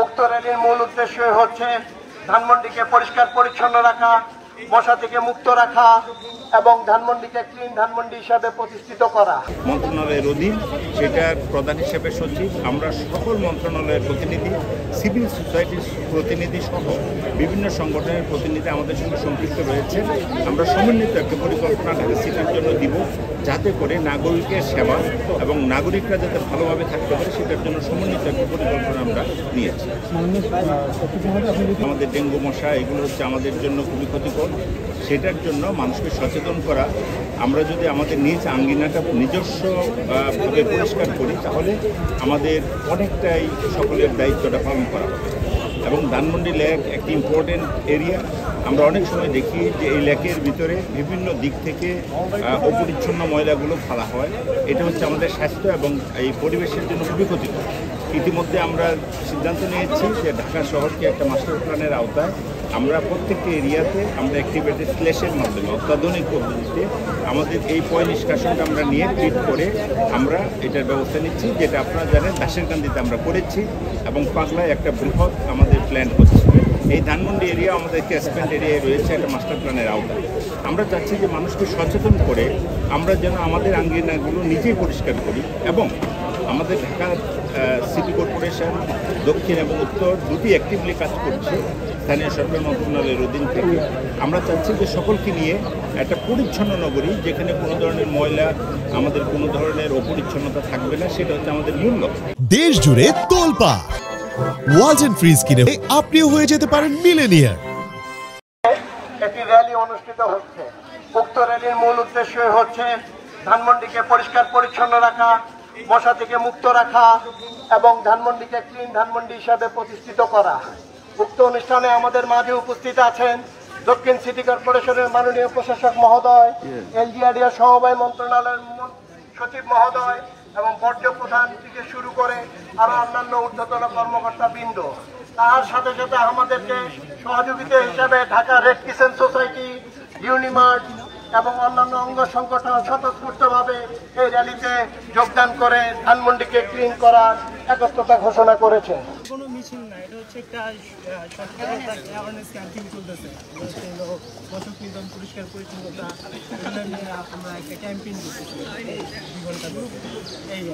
উক্ত র্যালির মূল উদ্দেশ্যই হচ্ছে ধানমন্ডিকে পরিষ্কার পরিচ্ছন্ন রাখা, মশা থেকে মুক্ত রাখা এবং ধানমন্ডিকে ক্লিন ধানমন্ডি হিসাবে প্রতিষ্ঠিত করা। মন্ত্রণালয়ের অধীন সেটার প্রধান হিসেবে সচিব, আমরা সকল মন্ত্রণালয়ের প্রতিনিধি, সিভিল সোসাইটির প্রতিনিধি সহ বিভিন্ন সংগঠনের প্রতিনিধি আমাদের সঙ্গে সম্পৃক্ত রয়েছেন। আমরা সমন্বিত একটা পরিকল্পনা ঢাকা সিটির জন্য দিব, যাতে করে নাগরিকের সেবা এবং নাগরিকরা যাতে ভালোভাবে থাকতে পারে সেটার জন্য সমন্বিত একটা পরিকল্পনা আমরা নিয়েছি। আমাদের ডেঙ্গু মশা এগুলো হচ্ছে আমাদের জন্য খুবই ক্ষতিকর, সেটার জন্য মানুষকে সচেতন করা। আমরা যদি আমাদের নিজ আঙ্গিনাটা নিজস্বভাবে পরিষ্কার করি তাহলে আমাদের অনেকটাই সকলের দায়িত্বটা পালন করা হবে। এবং ধানমন্ডি লেক একটি ইম্পর্টেন্ট এরিয়া। আমরা অনেক সময় দেখি যে এই লেকের ভিতরে বিভিন্ন দিক থেকে অপরিচ্ছন্ন ময়লাগুলো ফেলা হয়। এটা হচ্ছে আমাদের স্বাস্থ্য এবং এই পরিবেশের জন্য খুবই ক্ষতিকর। ইতিমধ্যে আমরা সিদ্ধান্ত নিয়েছি যে ঢাকা শহরকে একটা মাস্টার প্ল্যানের আওতায় আমরা প্রত্যেকটি এরিয়াতে আমরা অ্যাক্টিভেটেড স্ল্যাশের মাধ্যমে অত্যাধুনিক পদ্ধতিতে আমাদের এই পয় নিষ্কাশনটা আমরা নিয়ে ট্রিট করে আমরা এটার ব্যবস্থা নিচ্ছি, যেটা আপনারা জানেন দাসেরকান্দিতে আমরা করেছি এবং পাগলায় একটা বৃহৎ আমাদের প্ল্যান হচ্ছে। এই ধানমন্ডি এরিয়া আমাদের ক্যাচমেন্ট এরিয়ায় রয়েছে একটা মাস্টার প্ল্যানের আওতায়। আমরা চাচ্ছি যে মানুষকে সচেতন করে আমরা যেন আমাদের আঙ্গিনাগুলো নিজেই পরিষ্কার করি এবং আমাদের ঢাকা সিটি কর্পোরেশন দক্ষিণ এবং উত্তর দুটি অ্যাক্টিভলি কাজ করছে স্থানীয় সরকার মন্ত্রণালয়ের অধীন থেকে। আমরা চাচ্ছি যে সকলকে নিয়ে একটা পরিচ্ছন্ন নগরী, যেখানে কোনো ধরনের ময়লা, আমাদের কোনো ধরনের অপরিচ্ছন্নতা থাকবে না, সেটা হচ্ছে আমাদের মূল লক্ষ্য। দেশ জুড়ে তোলপা ওয়ালটন ফ্রিজ কিনে আপনিও হয়ে যেতে পারেন মিলেনিয়ার। একটি র্যালি অনুষ্ঠিত হচ্ছে। উক্ত র্যালির মূল উদ্দেশ্যই হচ্ছে ধানমন্ডিকে পরিষ্কার পরিচ্ছন্ন রাখা, মশা থেকে মুক্ত রাখা এবং ধানমন্ডিকে ক্লিন ধানমন্ডি হিসাবে প্রতিষ্ঠিত করা। উক্ত অনুষ্ঠানে আমাদের মাঝে উপস্থিত আছেন দক্ষিণ সিটি কর্পোরেশনের মাননীয় প্রশাসক মহোদয়, এলজিআরডিআর সমবায় মন্ত্রণালয়ের সচিব মহোদয় এবং বর্জ্য প্রধান থেকে শুরু করে আরো অন্যান্য ঊর্ধ্বতন কর্মকর্তা বৃন্দ। তার সাথে সাথে আমাদেরকে সহযোগিতা হিসাবে Dhaka red crescent society, Unimart এবং অন্যান্য অঙ্গ সংগঠন স্বতঃস্ফূর্তভাবে এই র্যালিতে যোগদান করে ধানমন্ডিকে ক্লিন করার একত্রতা ঘোষণা করেছে। কোনো মিছিল না, এটা হচ্ছে একটা সচেতনতা অ্যাওয়ারনেস ক্যাম্পেইন চলতেছে। মশক নিধন, পরিষ্কার পরিচ্ছন্নতা, এগুলো নিয়ে আমরা একটা ক্যাম্পেইন করতেছি 2 ঘন্টা ধরে। এই